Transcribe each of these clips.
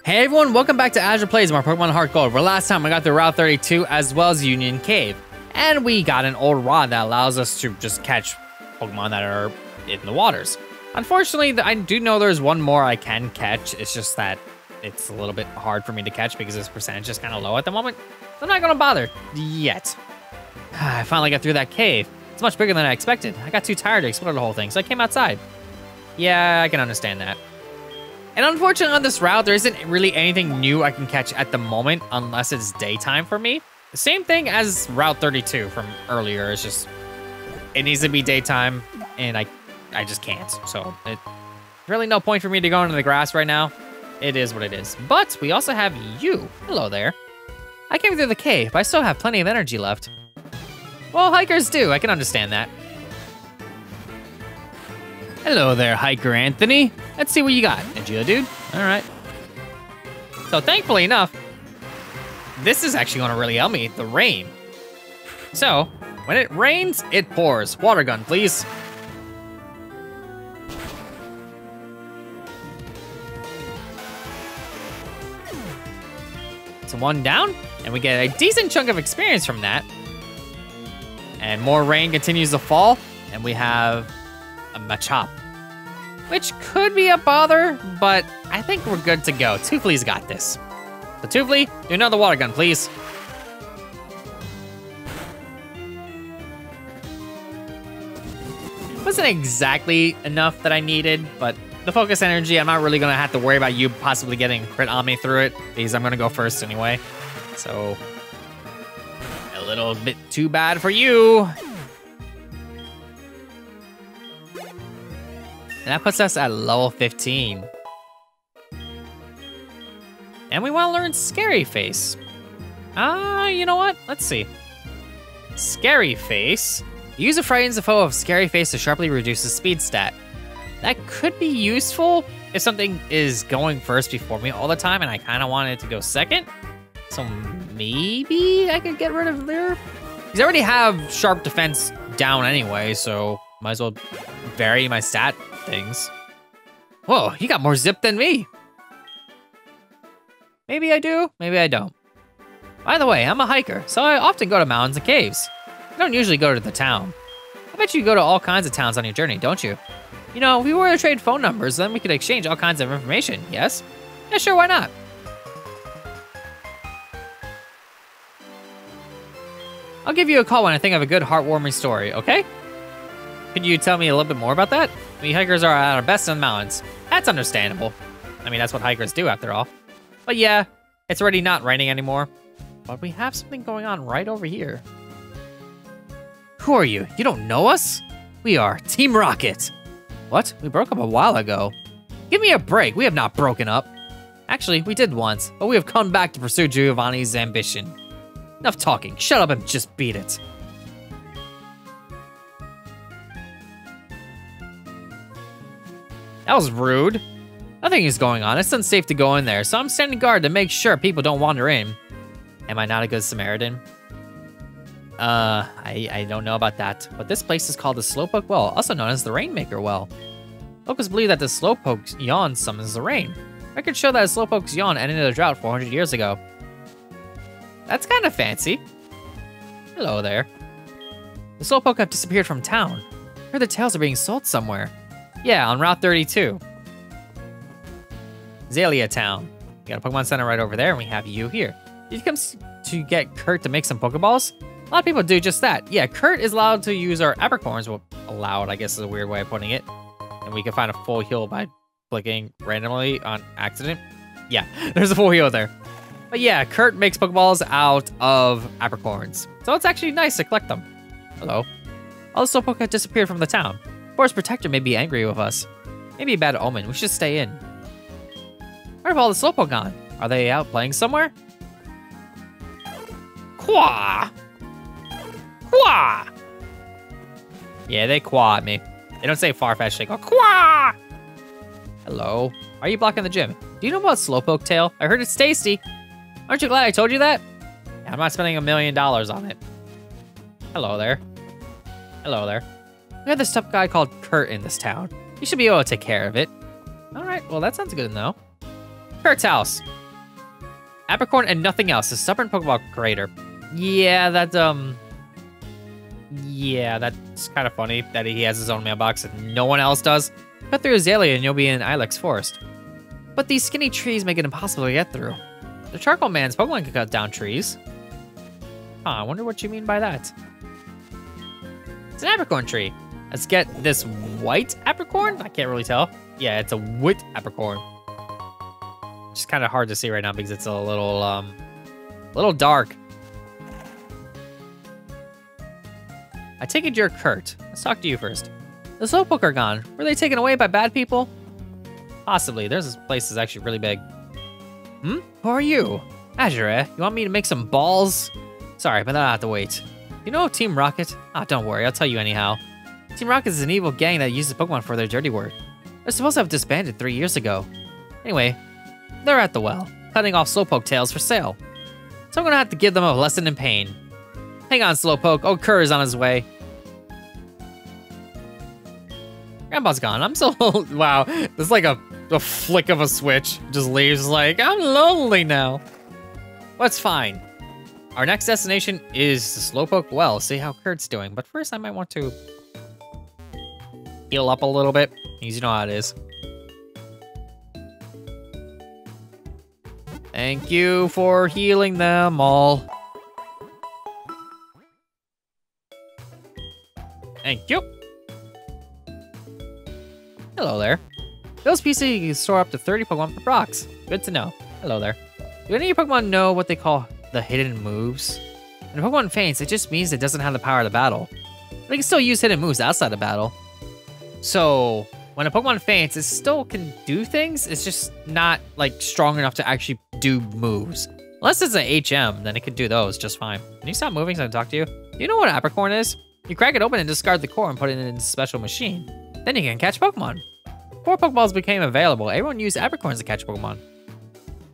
Hey everyone, welcome back to Azure Plays more Pokemon HeartGold, where last time I got through Route 32 as well as Union Cave. And we got an old rod that allows us to just catch Pokemon that are in the waters. Unfortunately, I do know there's one more I can catch. It's just that it's a little bit hard for me to catch because this percentage is kind of low at the moment. So I'm not going to bother yet. I finally got through that cave. It's much bigger than I expected. I got too tired to explore the whole thing, so I came outside. Yeah, I can understand that. And unfortunately on this route, there isn't really anything new I can catch at the moment unless it's daytime for me. The same thing as Route 32 from earlier. It's just, it needs to be daytime and I just can't. So it's really no point for me to go into the grass right now. It is what it is. But we also have you. Hello there. I came through the cave, but I still have plenty of energy left. Well, hikers do. I can understand that. Hello there, hiker Anthony. Let's see what you got. A Geodude? All right. So thankfully enough, this is actually gonna really help me, the rain. So, when it rains, it pours. Water gun, please. So one down, and we get a decent chunk of experience from that. And more rain continues to fall, and we have a Machop, which could be a bother, but I think we're good to go. Toofly's got this. So Toofly, do another water gun, please. Wasn't exactly enough that I needed, but the focus energy, I'm not really gonna have to worry about you possibly getting crit on me through it, because I'm gonna go first anyway. So, a little bit too bad for you. And that puts us at level 15. And we want to learn Scary Face. You know what? Let's see. Scary Face. Use a frightens the foe of Scary Face to sharply reduce the speed stat. That could be useful if something is going first before me all the time and I kind of want it to go second. So maybe I could get rid of there. Because I already have sharp defense down anyway, so might as well vary my stat things. Whoa, you got more zip than me. Maybe I do, maybe I don't. By the way, I'm a hiker, so I often go to mountains and caves. I don't usually go to the town. I bet you go to all kinds of towns on your journey, don't you? You know, if we were to trade phone numbers, then we could exchange all kinds of information, yes? Yeah, sure, why not? I'll give you a call when I think of a good heartwarming story, okay? Could you tell me a little bit more about that? We hikers are at our best in the mountains. That's understandable. I mean, that's what hikers do after all. But yeah, it's already not raining anymore. But we have something going on right over here. Who are you? You don't know us? We are Team Rocket. What? We broke up a while ago. Give me a break. We have not broken up. Actually, we did once, but we have come back to pursue Giovanni's ambition. Enough talking. Shut up and just beat it. That was rude. Nothing is going on. It's unsafe to go in there, so I'm standing guard to make sure people don't wander in. Am I not a good Samaritan? I don't know about that, but this place is called the Slowpoke Well, also known as the Rainmaker Well. Locals believe that the Slowpoke's yawn summons the rain. Records show that a Slowpoke's yawn ended a drought 400 years ago. That's kind of fancy. Hello there. The Slowpoke have disappeared from town. I heard the tails are being sold somewhere. Yeah, on Route 32. Zalia Town. We got a Pokemon Center right over there, and we have you here. Did you come to get Kurt to make some Pokeballs? A lot of people do just that. Yeah, Kurt is allowed to use our apricorns. Well, allowed, I guess is a weird way of putting it. And we can find a full heal by clicking randomly on accident. Yeah, there's a full heal there. But yeah, Kurt makes Pokeballs out of apricorns. So it's actually nice to collect them. Hello. All the Slowpoke have disappeared from the town. Forest Protector may be angry with us. Maybe a bad omen. We should stay in. Where have all the Slowpoke gone? Are they out playing somewhere? Quah! Quah! Yeah, they quah at me. They don't say Farfetch, they go quah! Hello. Are you blocking the gym? Do you know about Slowpoke Tail? I heard it's tasty. Aren't you glad I told you that? Yeah, I'm not spending $1 million on it. Hello there. Hello there. We have this tough guy called Kurt in this town. You should be able to take care of it. All right, well, that sounds good to know. Kurt's house. Apricorn and nothing else. A stubborn Pokeball creator. Yeah, that's kind of funny that he has his own mailbox and no one else does. Cut through Azalea and you'll be in Ilex Forest. But these skinny trees make it impossible to get through. The Charcoal Man's Pokemon can cut down trees. Huh, I wonder what you mean by that. It's an apricorn tree. Let's get this white apricorn? I can't really tell. Yeah, it's a white apricorn. It's kind of hard to see right now because it's a little dark. I take it you're Kurt. Let's talk to you first. The Slowpoke are gone. Were they taken away by bad people? Possibly. This place is actually really big. Hmm? Who are you? Azure, eh? You want me to make some balls? Sorry, but I'll have to wait. You know Team Rocket? Ah, don't worry. I'll tell you anyhow. Team Rocket is an evil gang that uses Pokemon for their dirty work. They're supposed to have disbanded 3 years ago. Anyway, they're at the well, cutting off Slowpoke tails for sale. So I'm gonna have to give them a lesson in pain. Hang on, Slowpoke. Old Kerr is on his way. Grandpa's gone. I'm so... Wow. This is like a flick of a switch. Just leaves like, I'm lonely now. That's fine. Our next destination is the Slowpoke Well. See how Kurt's doing. But first, I might want to heal up a little bit. You know how it is. Thank you for healing them all. Thank you. Hello there. Those pieces you can store up to 30 Pokemon per box. Good to know. Hello there. Do any of your Pokemon know what they call the hidden moves? When a Pokemon faints, it just means it doesn't have the power of the battle. But it can still use hidden moves outside the battle. So, when a Pokemon faints, it still can do things. It's just not, like, strong enough to actually do moves. Unless it's an HM, then it can do those just fine. Can you stop moving so I can talk to you? Do you know what Apricorn is? You crack it open and discard the core and put it in a special machine. Then you can catch Pokemon. Before Pokeballs became available, everyone used Apricorns to catch Pokemon.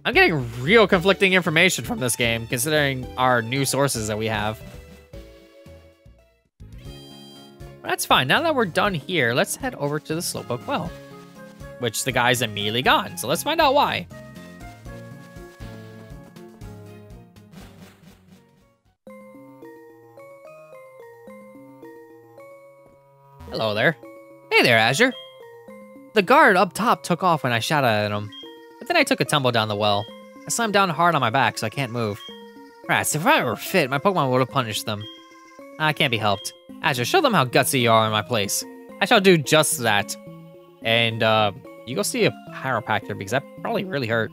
I'm getting real conflicting information from this game, considering our new sources that we have. But that's fine. Now that we're done here, let's head over to the Slowpoke Well, which the guy's immediately gone. So let's find out why. Hello there. Hey there, Azure. The guard up top took off when I shot at him, but then I took a tumble down the well. I slammed down hard on my back, so I can't move. Rats, if I were fit, my Pokemon would have punished them. I can't be helped. Azure, show them how gutsy you are in my place. I shall do just that. And, you go see a chiropractor because that probably really hurt.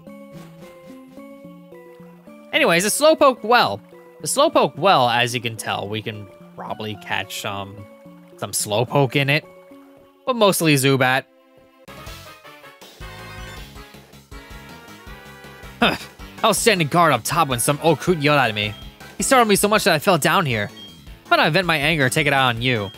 Anyways, the Slowpoke Well. The Slowpoke Well, as you can tell, we can probably catch, some Slowpoke in it. But mostly Zubat. I was standing guard up top when some old coot yelled at me. He startled me so much that I fell down here. Why don't I vent my anger and take it out on you?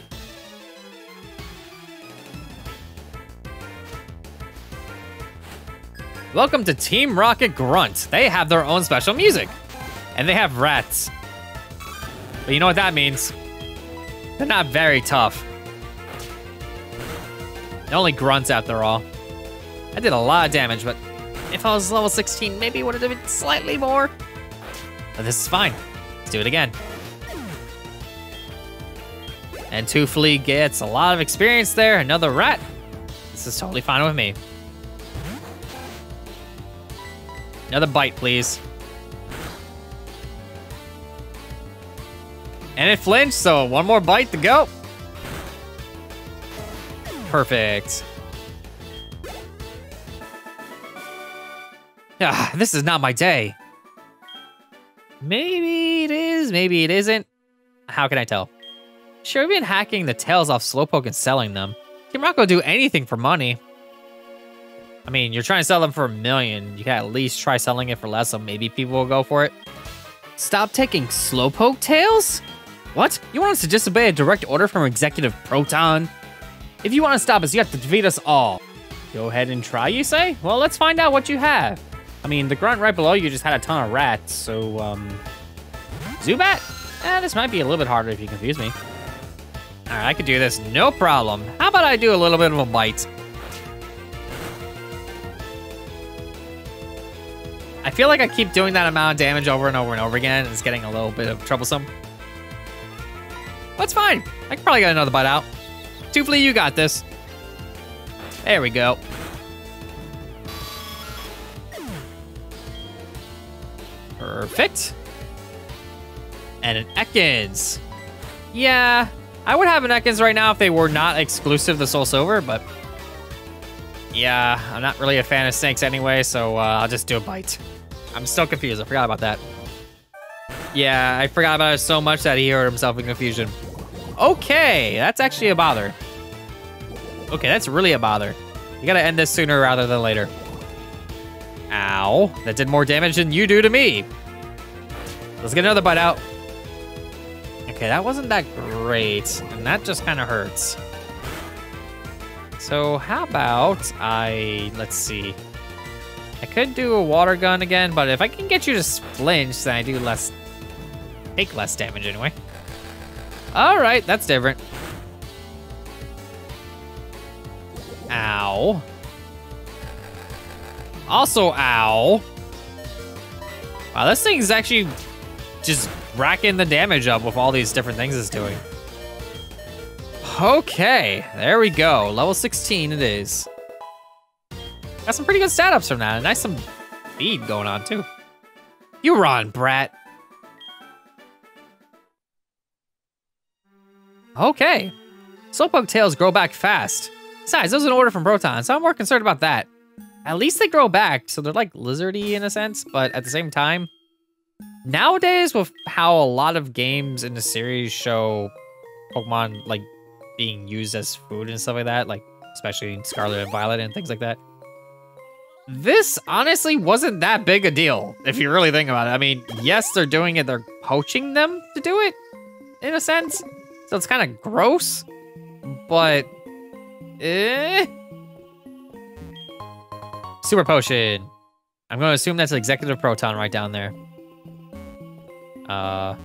Welcome to Team Rocket Grunt. They have their own special music. And they have rats. But you know what that means? They're not very tough. They're only grunts after all. I did a lot of damage, but if I was level 16, maybe it would have been slightly more. But this is fine. Let's do it again. And Toofly gets a lot of experience there. Another rat. This is totally fine with me. Another bite, please. And it flinched, so one more bite to go. Perfect. Ah, this is not my day. Maybe it is, maybe it isn't. How can I tell? Sure, we've been hacking the tails off Slowpoke and selling them. Team Rocket will do anything for money. I mean, you're trying to sell them for $1 million. You can at least try selling it for less, so maybe people will go for it. Stop taking Slowpoke tails? What? You want us to disobey a direct order from Executive Proton? If you want to stop us, you have to defeat us all. Go ahead and try, you say? Well, let's find out what you have. I mean, the grunt right below you just had a ton of rats, so, Zubat? This might be a little bit harder if you confuse me. All right, I could do this, no problem. How about I do a little bit of a bite? I feel like I keep doing that amount of damage over and over and over again, and it's getting a little bit of troublesome. That's fine. I can probably get another bite out. Toofly, you got this. There we go. Perfect. And an Ekans. Yeah, I would have an Ekans right now if they were not exclusive to Soul Silver, but yeah, I'm not really a fan of snakes anyway, so I'll just do a bite. I'm still confused. I forgot about that. Yeah, I forgot about it so much that he hurt himself in confusion. Okay, that's actually a bother. Okay, that's really a bother. You gotta end this sooner rather than later. Ow, that did more damage than you do to me. Let's get another bite out. Okay, that wasn't that great, and that just kind of hurts. So how about let's see. I could do a water gun again, but if I can get you to flinch, then I do take less damage anyway. All right, that's different. Ow. Also, ow. Wow, this thing is actually just racking the damage up with all these different things it's doing. Okay, there we go. Level 16 it is. Got some pretty good stat ups from that. Nice some speed going on too. You run, brat. Okay. Slowpoke tails grow back fast. Besides, those are an order from Proton, so I'm more concerned about that. At least they grow back, so they're like lizardy in a sense, but at the same time, nowadays with how a lot of games in the series show Pokemon like being used as food and stuff like that, like especially in Scarlet and Violet and things like that, this honestly wasn't that big a deal, if you really think about it. I mean, yes, they're doing it, they're poaching them to do it, in a sense. So it's kind of gross, but Super Potion. I'm going to assume that's Executive Proton right down there. How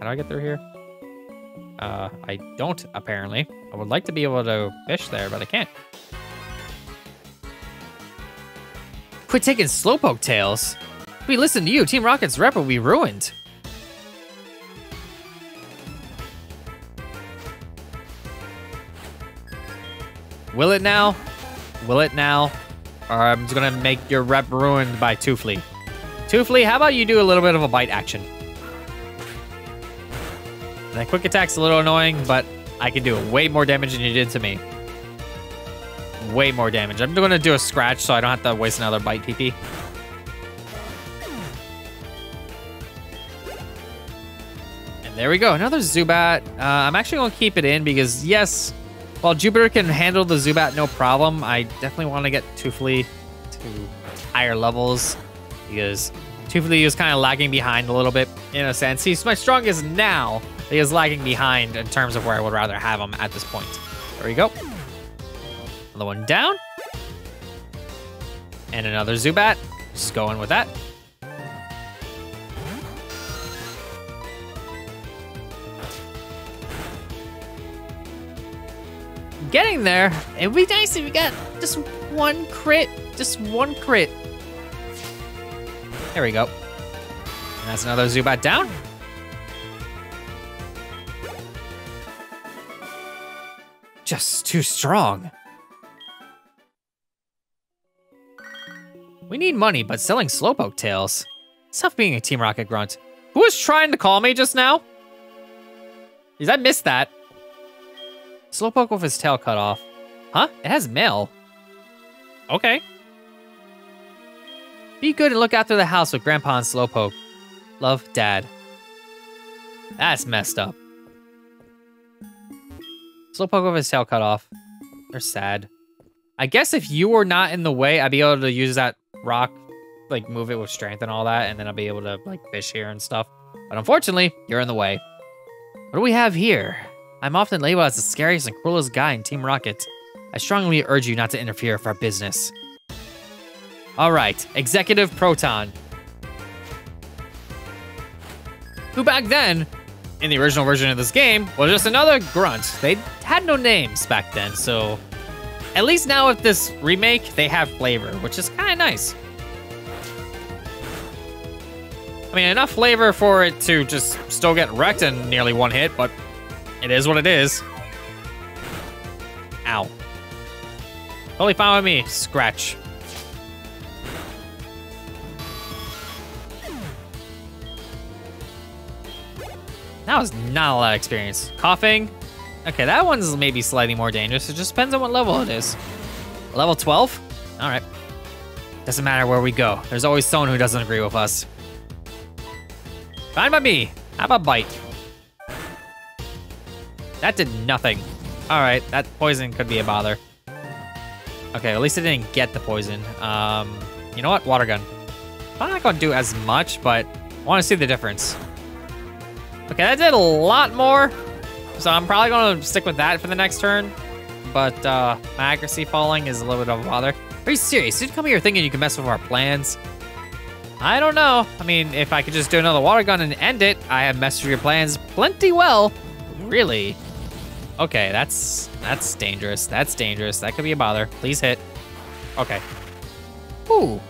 do I get through here? I don't, apparently. I would like to be able to fish there, but I can't. Quit taking Slowpoke tails. If we listen to you, Team Rocket's rep will be ruined. Will it now? Will it now? Or I'm just gonna make your rep ruined by Toofly. Toofly, how about you do a little bit of a bite action? That quick attack's a little annoying, but I can do way more damage than you did to me. Way more damage. I'm gonna do a scratch so I don't have to waste another bite PP. And there we go, another Zubat. I'm actually gonna keep it in because yes, while Jupiter can handle the Zubat no problem, I definitely want to get Toofly to higher levels because Toofly is kind of lagging behind a little bit in a sense. He's my strongest now, but he is lagging behind in terms of where I would rather have him at this point. There we go. Another one down. And another Zubat. Just going with that. Getting there. It would be nice if we got just one crit. Just one crit. There we go. And that's another Zubat down. Just too strong. We need money, but selling Slowpoke tails. It's tough being a Team Rocket grunt. Who was trying to call me just now? Because I missed that. Slowpoke with his tail cut off. Huh? It has mail. Okay. Be good and look after the house with Grandpa and Slowpoke. Love, Dad. That's messed up. Slowpoke with his tail cut off. They're sad. I guess if you were not in the way, I'd be able to use that rock, like move it with strength and all that, and then I'll be able to like fish here and stuff. But unfortunately, you're in the way. What do we have here? I'm often labeled as the scariest and cruelest guy in Team Rocket. I strongly urge you not to interfere with our business. All right, Executive Proton. Who back then, in the original version of this game, was just another grunt. They had no names back then, so at least now with this remake, they have flavor, which is kind of nice. I mean, enough flavor for it to just still get wrecked in nearly one hit, but it is what it is. Ow. Totally fine with me. Scratch. That was not a lot of experience. Coughing. Okay, that one's maybe slightly more dangerous. It just depends on what level it is. Level 12? All right. Doesn't matter where we go. There's always someone who doesn't agree with us. Fine by me. How about bite? That did nothing. All right, that poison could be a bother. Okay, at least it didn't get the poison. You know what? Water gun. I'm not gonna do as much, but I want to see the difference. Okay, that did a lot more, so I'm probably gonna stick with that for the next turn. But my accuracy falling is a little bit of a bother. Are you serious? Did you come here thinking you can mess with our plans? I don't know. I mean, if I could just do another water gun and end it, I have messed with your plans plenty well. Really? Okay, that's dangerous. That's dangerous. That could be a bother. Please hit. Okay. Ooh.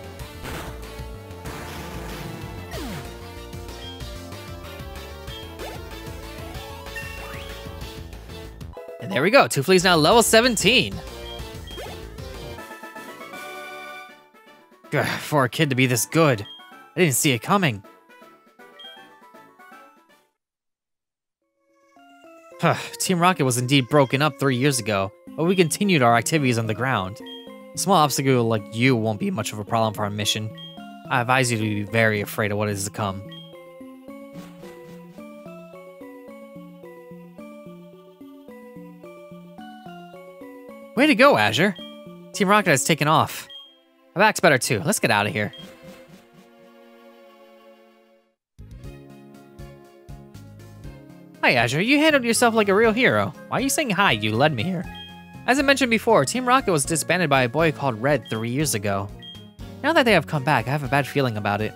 And there we go. Tooflee's now level 17. Ugh, for a kid to be this good. I didn't see it coming. Team Rocket was indeed broken up 3 years ago, but we continued our activities on the ground. A small obstacle like you won't be much of a problem for our mission. I advise you to be very afraid of what is to come. Way to go, Azure. Team Rocket has taken off. My back's better too. Let's get out of here. Hi, Azure. You handled yourself like a real hero. Why are you saying hi? You led me here. As I mentioned before, Team Rocket was disbanded by a boy called Red 3 years ago. Now that they have come back, I have a bad feeling about it.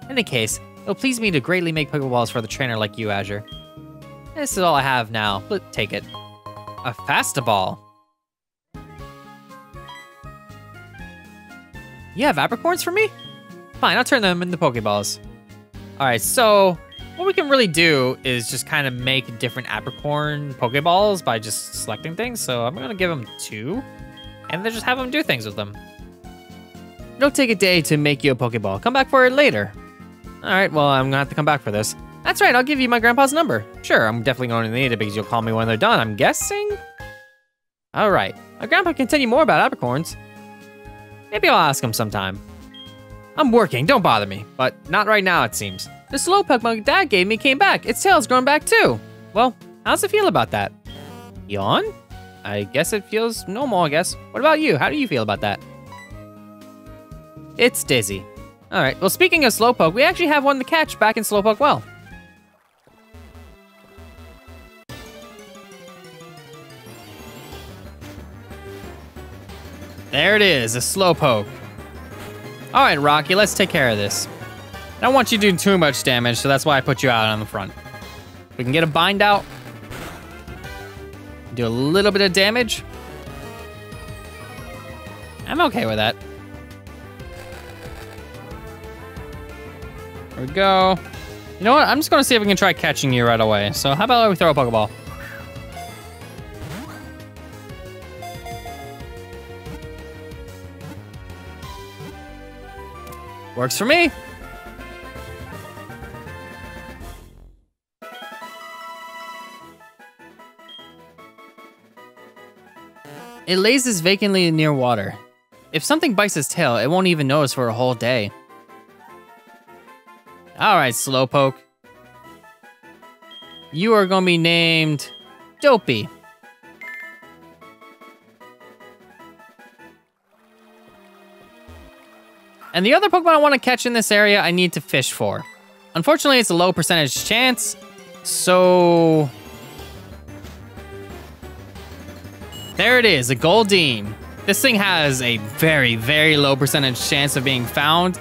In any case, it'll please me to greatly make Pokeballs for the trainer like you, Azure. This is all I have now. Take it. A Fastaball. You have apricorns for me? Fine, I'll turn them into Pokeballs. Alright, so what we can really do is just kind of make different apricorn Pokeballs by just selecting things. So I'm gonna give them 2, and then just have them do things with them. It'll take a day to make you a Pokeball. Come back for it later. Alright, well, I'm gonna have to come back for this. That's right, I'll give you my grandpa's number. Sure, I'm definitely going to need it because you'll call me when they're done, I'm guessing? Alright, my grandpa can tell you more about apricorns. Maybe I'll ask him sometime. I'm working, don't bother me. But not right now, it seems. The Slowpoke my dad gave me came back. Its tail's grown back too. Well, how's it feel about that? Yawn? I guess it feels normal, I guess. What about you? How do you feel about that? It's dizzy. Alright, well speaking of Slowpoke, we actually have one to catch back in Slowpoke Well. There it is, a Slowpoke. Alright, Rocky, let's take care of this. I don't want you doing too much damage, so that's why I put you out on the front. We can get a bind out. Do a little bit of damage. I'm okay with that. There we go. You know what? I'm just gonna see if we can try catching you right away. So how about we throw a Pokeball? Works for me. It lays vacantly near water. If something bites its tail, it won't even notice for a whole day. Alright, Slowpoke. You are gonna be named Dopey. And the other Pokemon I want to catch in this area, I need to fish for. Unfortunately, it's a low percentage chance, so... There it is, a Goldeen. This thing has a very, very low percentage chance of being found,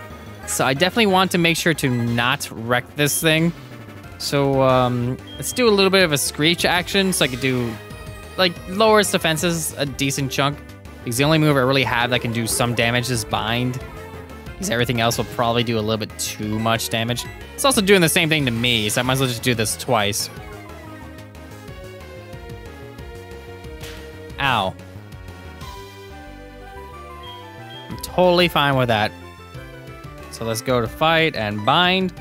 so I definitely want to make sure to not wreck this thing. So, let's do a little bit of a Screech action, so I could do, like, lower its defenses a decent chunk, because the only move I really have that can do some damage is Bind. Because everything else will probably do a little bit too much damage. It's also doing the same thing to me, so I might as well just do this twice. Ow. I'm totally fine with that. So let's go to fight and bind.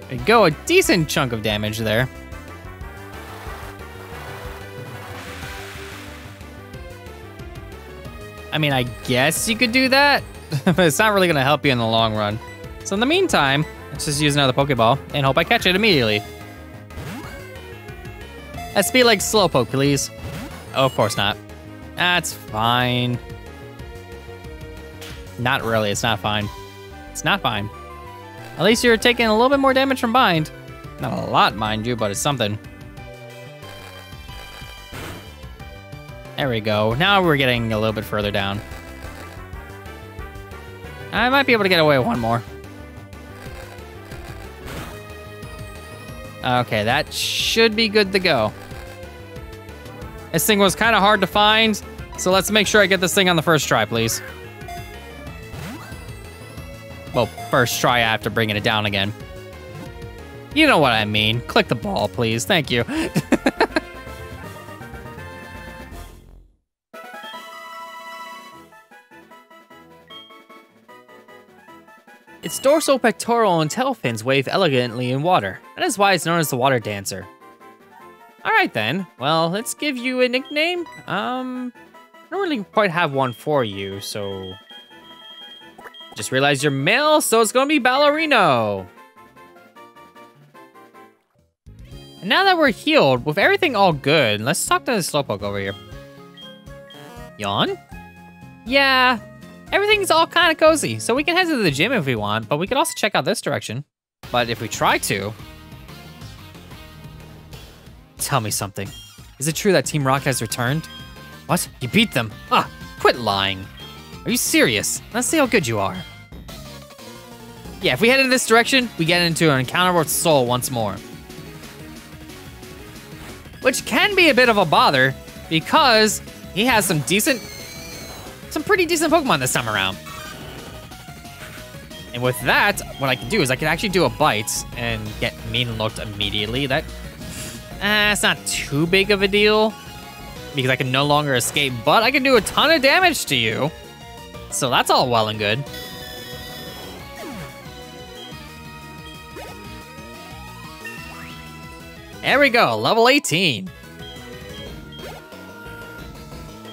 There you go, a decent chunk of damage there. I mean, I guess you could do that, but it's not really gonna help you in the long run. So in the meantime, let's just use another Pokeball and hope I catch it immediately. Let's be like Slowpoke, please. Oh, of course not. That's fine. Not really, it's not fine. It's not fine. At least you're taking a little bit more damage from bind. Not a lot, mind you, but it's something. There we go. Now we're getting a little bit further down. I might be able to get away with one more. Okay, that should be good to go. This thing was kind of hard to find, so let's make sure I get this thing on the first try, please. Well, first try after bringing it down again. You know what I mean. Click the ball, please. Thank you. Its dorsal, pectoral, and tail fins wave elegantly in water. That is why it's known as the water dancer. Alright then, well, let's give you a nickname. I don't really quite have one for you, so... Just realized you're male, so it's gonna be Ballerino. And now that we're healed, with everything all good, let's talk to the Slowpoke over here. Yawn? Yeah, everything's all kind of cozy, so we can head to the gym if we want, but we could also check out this direction. But if we try to... Tell me something. Is it true that Team Rocket has returned? What? You beat them? Ah, quit lying. Are you serious? Let's see how good you are. Yeah, if we head in this direction, we get into an encounter with Soul once more. Which can be a bit of a bother, because he has some pretty decent Pokemon this time around. And with that, what I can do is I can actually do a bite and get mean looked immediately. It's not too big of a deal, because I can no longer escape, but I can do a ton of damage to you. So that's all well and good. There we go, level 18.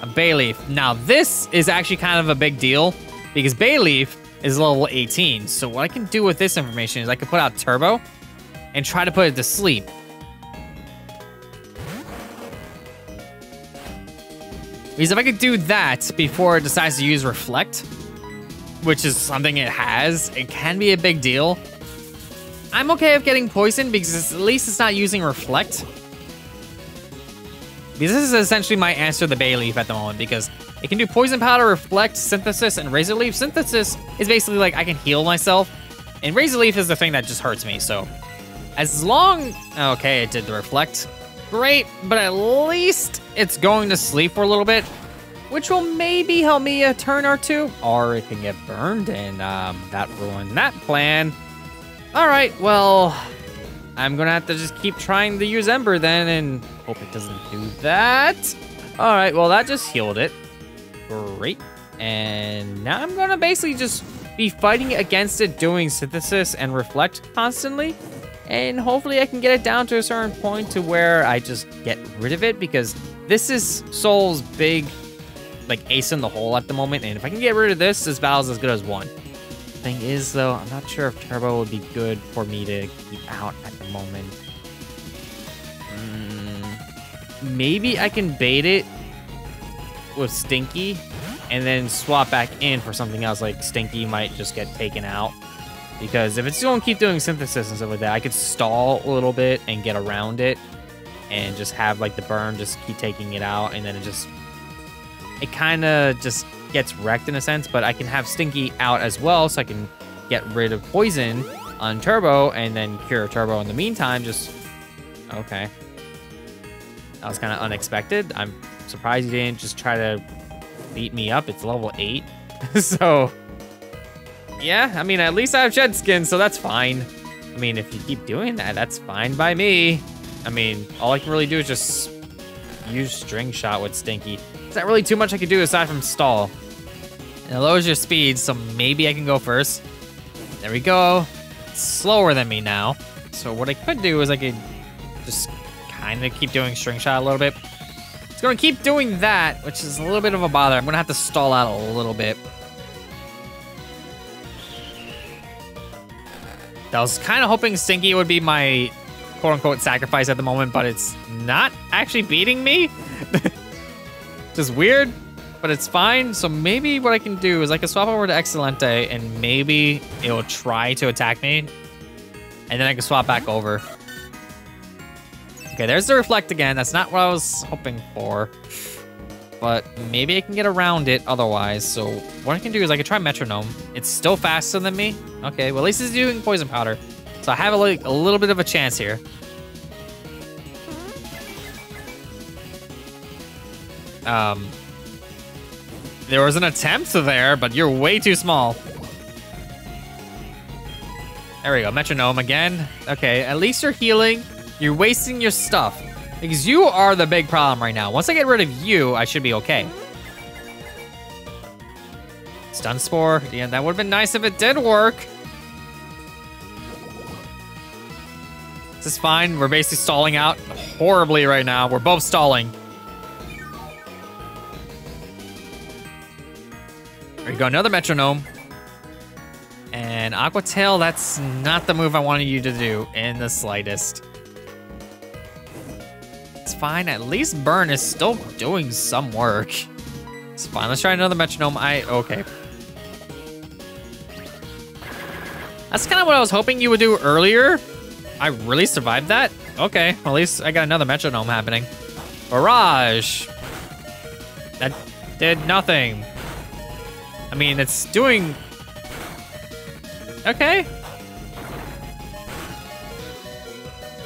A Bayleaf. Now this is actually kind of a big deal, because Bayleaf is level 18. So what I can do with this information is I can put out Turbo and try to put it to sleep. Because if I could do that before it decides to use Reflect, which is something it has, it can be a big deal. I'm okay with getting poisoned because at least it's not using Reflect. Because this is essentially my answer to the Bayleaf at the moment, because it can do Poison Powder, Reflect, Synthesis, and Razor Leaf. Synthesis is basically like I can heal myself, and Razor Leaf is the thing that just hurts me, so. As long, okay, it did the Reflect. Great, but at least it's going to sleep for a little bit, which will maybe help me a turn or two, or it can get burned, and that ruined that plan. All right, well, I'm gonna have to just keep trying to use Ember then, and hope it doesn't do that. All right, well, that just healed it. Great, and now I'm gonna basically just be fighting against it, doing Synthesis and Reflect constantly. And hopefully I can get it down to a certain point to where I just get rid of it, because this is Soul's big, like, ace in the hole at the moment. And if I can get rid of this battle's as good as one. Thing is, though, I'm not sure if Turbo would be good for me to keep out at the moment. Maybe I can bait it with Stinky and then swap back in for something else, like Stinky might just get taken out. Because if it's going to keep doing Synthesis and stuff like that, I could stall a little bit and get around it and just have like the burn just keep taking it out, and then it kind of just gets wrecked in a sense. But I can have Stinky out as well, so I can get rid of Poison on Turbo and then cure Turbo in the meantime. Just, okay. That was kind of unexpected. I'm surprised you didn't just try to beat me up. It's level 8. So, yeah, I mean, at least I have shed skin, so that's fine. I mean, if you keep doing that, that's fine by me. I mean, all I can really do is just use string shot with Stinky. Is that really too much I can do aside from stall? And it lowers your speed, so maybe I can go first. There we go. It's slower than me now. So what I could do is I could just kind of keep doing string shot a little bit. It's going to keep doing that, which is a little bit of a bother. I'm going to have to stall out a little bit. I was kind of hoping Stinky would be my quote-unquote sacrifice at the moment, but it's not actually beating me. Just weird, but it's fine. So maybe what I can do is I can swap over to Excelente, and maybe it will try to attack me, and then I can swap back over. Okay, there's the Reflect again. That's not what I was hoping for, but maybe I can get around it otherwise. So what I can do is I can try Metronome. It's still faster than me. Okay, well, at least it's doing Poison Powder. So I have a little bit of a chance here. There was an attempt there, but you're way too small. There we go, Metronome again. Okay, at least you're healing. You're wasting your stuff. Because you are the big problem right now. Once I get rid of you, I should be okay. Stun Spore. Yeah, that would have been nice if it did work. This is fine. We're basically stalling out horribly right now. We're both stalling. There you go, another Metronome. And Aqua Tail, that's not the move I wanted you to do in the slightest. It's fine, at least Burn is still doing some work. It's fine, let's try another Metronome. Okay. That's kind of what I was hoping you would do earlier. I really survived that? Okay, well, at least I got another Metronome happening. Barrage. That did nothing. I mean, it's doing... Okay.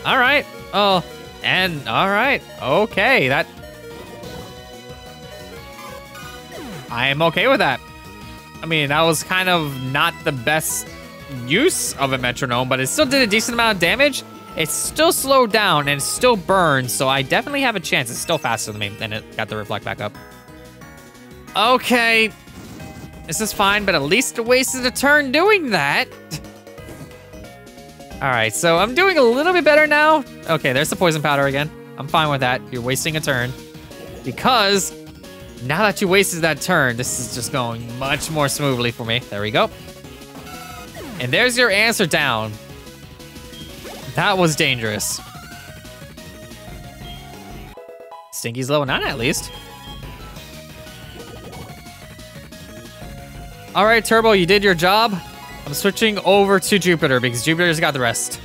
All right. Oh, and all right. Okay, that... I am okay with that. I mean, that was kind of not the best use of a Metronome, but it still did a decent amount of damage. It's still slowed down and it still burns, so I definitely have a chance. It's still faster than me, and it got the Reflect back up. Okay. This is fine, but at least it wasted a turn doing that. All right, so I'm doing a little bit better now. Okay, there's the Poison Powder again. I'm fine with that. You're wasting a turn. Because now that you wasted that turn, this is just going much more smoothly for me. There we go. And there's your answer down. That was dangerous. Stinky's level 9 at least. All right, Turbo, you did your job. I'm switching over to Jupiter because Jupiter's got the rest.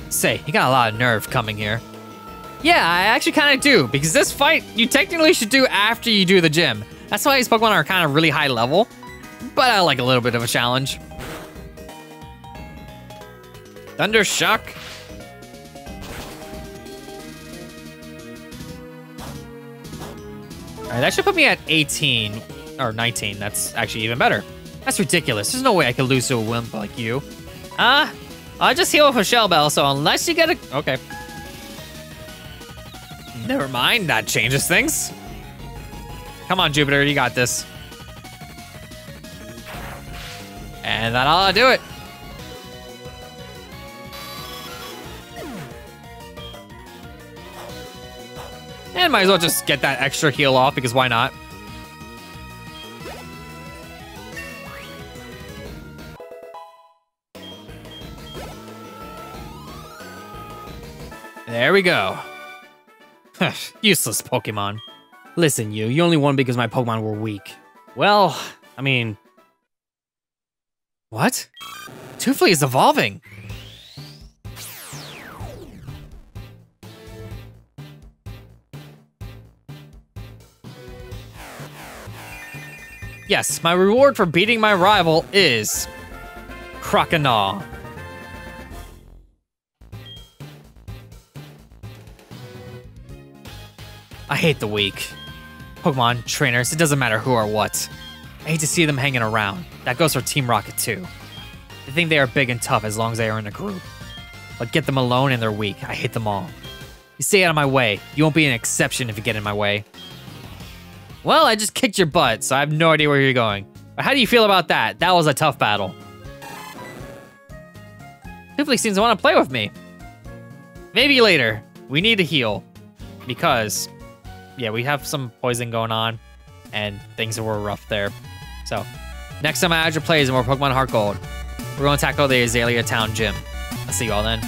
Say, you got a lot of nerve coming here. Yeah, I actually kind of do, because this fight you technically should do after you do the gym. That's why these Pokemon are kind of really high level, but I like a little bit of a challenge. Thunder Shock. All right, that should put me at 18 or 19. That's actually even better. That's ridiculous. There's no way I could lose to a wimp like you. I'll just heal with a Shell Bell, so unless you get a... Okay. Never mind, that changes things. Come on, Jupiter, you got this. And that ought to do it. And might as well just get that extra heal off, because why not? There we go. Useless Pokemon. Listen, you only won because my Pokemon were weak. Well, I mean... What? Toofly is evolving! Yes, my reward for beating my rival is... Croconaw. I hate the weak. Pokemon, trainers, it doesn't matter who or what. I hate to see them hanging around. That goes for Team Rocket too. They think they are big and tough as long as they are in a group. But get them alone and they're weak. I hate them all. You stay out of my way. You won't be an exception if you get in my way. Well, I just kicked your butt, so I have no idea where you're going. But how do you feel about that? That was a tough battle. Tifley seems to want to play with me. Maybe later. We need to heal. Because, yeah, we have some poison going on. And things were rough there. So, next time Azure plays more Pokemon HeartGold, we're going to tackle the Azalea Town Gym. I'll see you all then.